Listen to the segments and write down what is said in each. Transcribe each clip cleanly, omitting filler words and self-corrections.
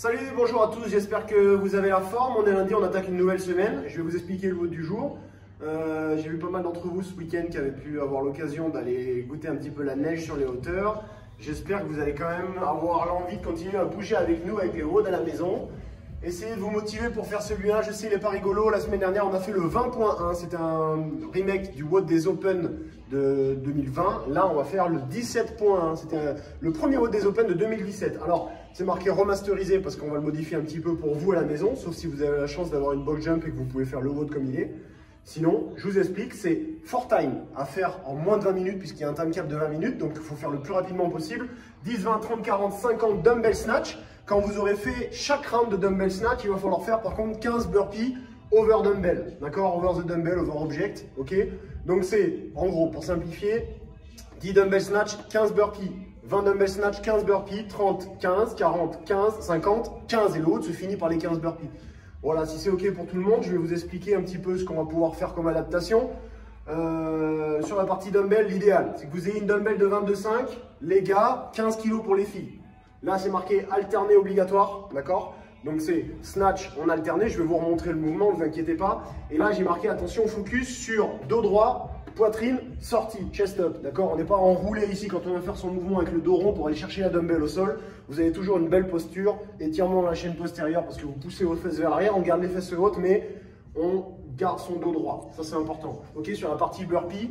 Salut, bonjour à tous, j'espère que vous avez la forme. On est lundi, on attaque une nouvelle semaine. Je vais vous expliquer le vote du jour. J'ai vu pas mal d'entre vous ce week-end qui avaient pu avoir l'occasion d'aller goûter un petit peu la neige sur les hauteurs. J'espère que vous allez quand même avoir l'envie de continuer à bouger avec nous, avec les WOD à la maison. Essayez de vous motiver pour faire celui-là. Je sais, il n'est pas rigolo. La semaine dernière, on a fait le 20.1. C'était un remake du WOD des Open de 2020. Là, on va faire le 17.1. C'était le premier WOD des Open de 2017. Alors, c'est marqué remasterisé parce qu'on va le modifier un petit peu pour vous à la maison, sauf si vous avez la chance d'avoir une box jump et que vous pouvez faire le WOD comme il est. Sinon, je vous explique, c'est 4 time à faire en moins de 20 minutes puisqu'il y a un time cap de 20 minutes. Donc, il faut faire le plus rapidement possible. 10, 20, 30, 40, 50 dumbbell snatch. Quand vous aurez fait chaque round de dumbbell snatch, il va falloir faire par contre 15 burpees over dumbbell. D'accord? Over the dumbbell, over object. Ok? Donc, c'est en gros, pour simplifier, 10 dumbbell snatch, 15 burpees. 20 dumbbell snatch, 15 burpees, 30, 15, 40, 15, 50, 15 et l'autre se finit par les 15 burpees. Voilà, si c'est ok pour tout le monde, je vais vous expliquer un petit peu ce qu'on va pouvoir faire comme adaptation. Sur la partie dumbbell, l'idéal, c'est que vous ayez une dumbbell de 22,5, les gars, 15 kg pour les filles. Là, c'est marqué alterné obligatoire, d'accord? Donc, c'est snatch en alterné. Je vais vous remontrer le mouvement, ne vous inquiétez pas. Et là, j'ai marqué attention, focus sur dos droit, poitrine, sortie, chest up, d'accord? On n'est pas enroulé ici quand on va faire son mouvement avec le dos rond pour aller chercher la dumbbell au sol. Vous avez toujours une belle posture, étirement dans la chaîne postérieure parce que vous poussez vos fesses vers l'arrière, on garde les fesses hautes, mais on garde son dos droit. Ça, c'est important. Ok, sur la partie burpee,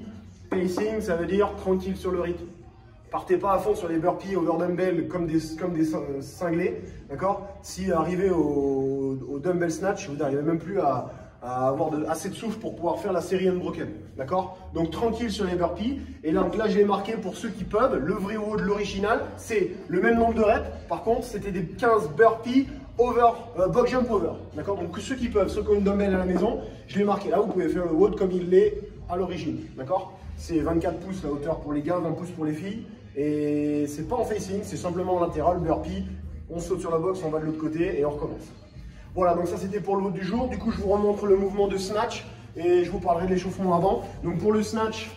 pacing, ça veut dire tranquille sur le rythme. Partez pas à fond sur les burpees over dumbbell comme des cinglés, d'accord? Si arrivé au dumbbell snatch, vous n'arrivez même plus à avoir assez de souffle pour pouvoir faire la série unbroken, d'accord? Donc tranquille sur les burpees. Et là, je l'ai marqué pour ceux qui peuvent, le vrai WOD de l'original, c'est le même nombre de reps. Par contre, c'était des 15 burpees over, box jump over, d'accord? Donc ceux qui peuvent, ceux qui ont une dumbbell à la maison, je l'ai marqué là, vous pouvez faire le WOD comme il l'est à l'origine, d'accord? C'est 24 pouces la hauteur pour les gars, 20 pouces pour les filles. Et c'est pas en facing, c'est simplement en latéral, burpee. On saute sur la box, on va de l'autre côté et on recommence. Voilà, donc ça c'était pour le WOD du jour. Du coup, je vous remontre le mouvement de snatch et je vous parlerai de l'échauffement avant. Donc pour le snatch,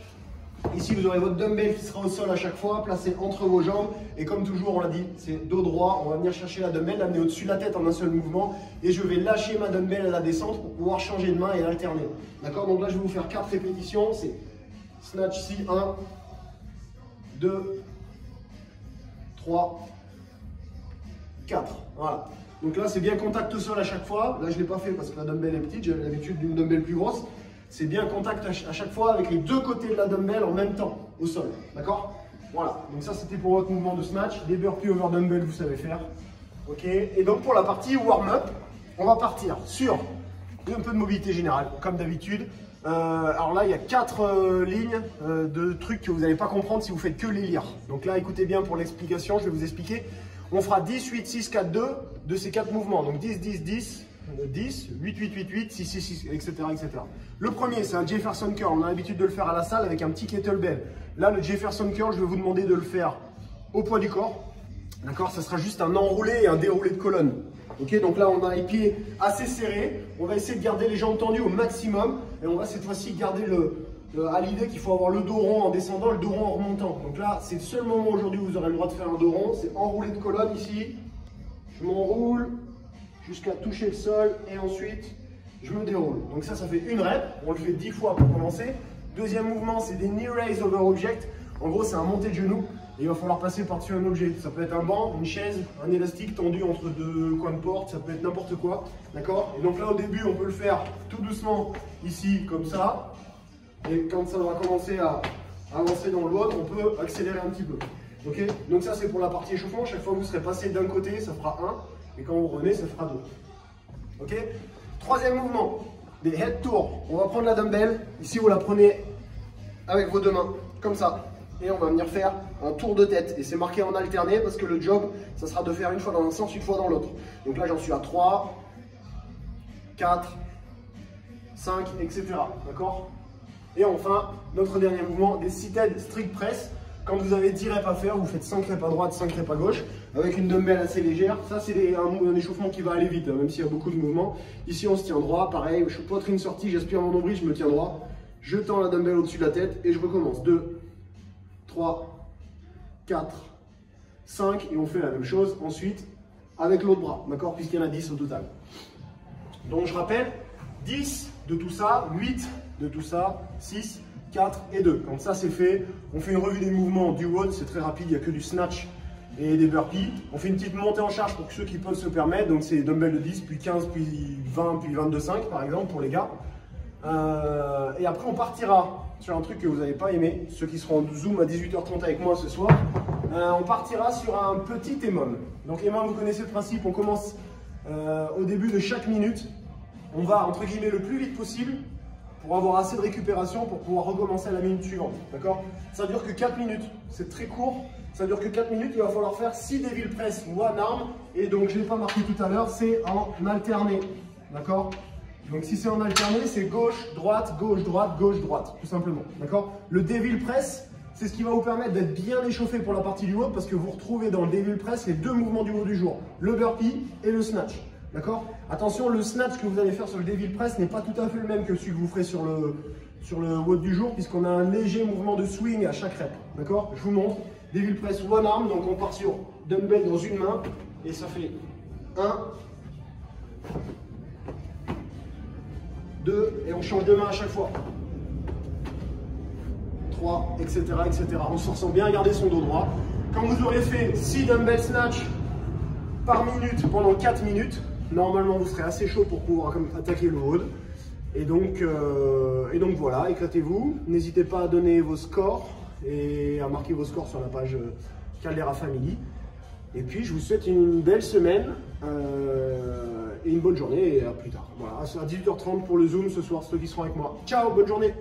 ici vous aurez votre dumbbell qui sera au sol à chaque fois, placé entre vos jambes. Et comme toujours, on l'a dit, c'est dos droit. On va venir chercher la dumbbell, l'amener au-dessus de la tête en un seul mouvement. Et je vais lâcher ma dumbbell à la descente pour pouvoir changer de main et alterner. D'accord? Donc là, je vais vous faire 4 répétitions. C'est snatch ici, 1, 2, 3, 4. Voilà. Donc là, c'est bien contact au sol à chaque fois. Là, je ne l'ai pas fait parce que la dumbbell est petite. J'avais l'habitude d'une dumbbell plus grosse. C'est bien contact à chaque fois avec les deux côtés de la dumbbell en même temps au sol. D'accord? Voilà. Donc ça, c'était pour votre mouvement de snatch. Des burpees over dumbbell, vous savez faire. Ok. Et donc, pour la partie warm-up, on va partir sur un peu de mobilité générale, comme d'habitude. Alors là, il y a 4 lignes de trucs que vous n'allez pas comprendre si vous faites que les lire. Donc là, écoutez bien pour l'explication, je vais vous expliquer. On fera 10, 8, 6, 4, 2 de ces 4 mouvements. Donc 10, 10, 10, 10, 8, 8, 8, 8, 6, 6, 6, etc. etc. Le premier, c'est un Jefferson Curl. On a l'habitude de le faire à la salle avec un petit kettlebell. Là, le Jefferson Curl, je vais vous demander de le faire au poids du corps. D'accord? Ça sera juste un enroulé et un déroulé de colonne. Ok, donc là, on a les pieds assez serrés. On va essayer de garder les jambes tendues au maximum. Et on va cette fois-ci garder à l'idée qu'il faut avoir le dos rond en descendant et le dos rond en remontant. Donc là, c'est le seul moment aujourd'hui où vous aurez le droit de faire un dos rond. C'est enroulé de colonne ici. Je m'enroule jusqu'à toucher le sol et ensuite, je me déroule. Donc ça fait une rep. On le fait 10 fois pour commencer. Deuxième mouvement, c'est des knee raise over object. En gros, c'est un monté de genoux. Et il va falloir passer par-dessus un objet. Ça peut être un banc, une chaise, un élastique tendu entre deux coins de porte. Ça peut être n'importe quoi. D'accord? Et donc là, au début, on peut le faire tout doucement ici, comme ça. Et quand ça va commencer à avancer dans le WOD, on peut accélérer un petit peu. Ok? Donc ça, c'est pour la partie échauffement. Chaque fois que vous serez passé d'un côté, ça fera 1. Et quand vous revenez, ça fera 2. Ok? Troisième mouvement, des head tours. On va prendre la dumbbell. Ici, vous la prenez avec vos deux mains, comme ça. Et on va venir faire un tour de tête. Et c'est marqué en alterné parce que le job, ça sera de faire une fois dans un sens, une fois dans l'autre. Donc là, j'en suis à 3, 4, 5, etc. D'accord? Et enfin, notre dernier mouvement, des seated strict press. Quand vous avez 10 reps à faire, vous faites 5 reps à droite, 5 reps à gauche, avec une dumbbell assez légère. Ça, c'est un échauffement qui va aller vite, hein, même s'il y a beaucoup de mouvements. Ici, on se tient droit, pareil, je suis poitrine sortie, j'aspire mon nombril, je me tiens droit. Je tends la dumbbell au-dessus de la tête et je recommence. 2, 3, 4, 5 et on fait la même chose. Ensuite, avec l'autre bras, d'accord, puisqu'il y en a 10 au total. Donc je rappelle, 10 de tout ça, 8 de tout ça, 6, 4 et 2. Quand ça c'est fait, on fait une revue des mouvements du WOD, c'est très rapide, il n'y a que du snatch et des burpees. On fait une petite montée en charge pour ceux qui peuvent se permettre, donc c'est dumbbell de 10, puis 15, puis 20, puis 22,5 par exemple pour les gars. Et après on partira sur un truc que vous n'avez pas aimé, ceux qui seront en Zoom à 18h30 avec moi ce soir. On partira sur un petit EMOM. Donc EMOM, vous connaissez le principe, on commence au début de chaque minute. On va entre guillemets le plus vite possible pour avoir assez de récupération pour pouvoir recommencer à la minute suivante. D'accord? Ça dure que 4 minutes, c'est très court. Ça dure que 4 minutes, il va falloir faire 6 devil press one arm. Et donc je ne l'ai pas marqué tout à l'heure, c'est en alterné. D'accord? Donc si c'est en alterné, c'est gauche, droite, gauche, droite, gauche, droite, tout simplement. D'accord? Le devil press, c'est ce qui va vous permettre d'être bien échauffé pour la partie du haut, parce que vous retrouvez dans le devil press les deux mouvements du haut du jour, le burpee et le snatch. D'accord? Attention, le snatch que vous allez faire sur le devil press n'est pas tout à fait le même que celui que vous ferez sur le WOD du jour, puisqu'on a un léger mouvement de swing à chaque rep. D'accord? Je vous montre. Devil press one arm, donc on part sur dumbbell dans une main, et ça fait 1, 2, et on change de main à chaque fois. 3, etc., etc. On se ressent bien, gardez son dos droit. Quand vous aurez fait 6 dumbbell snatch par minute pendant 4 minutes, normalement vous serez assez chaud pour pouvoir attaquer le WOD. Et donc voilà, éclatez-vous. N'hésitez pas à donner vos scores et à marquer vos scores sur la page Caldera Family. Et puis je vous souhaite une belle semaine et une bonne journée et à plus tard. Voilà, à 18h30 pour le Zoom ce soir, ceux qui seront avec moi. Ciao, bonne journée.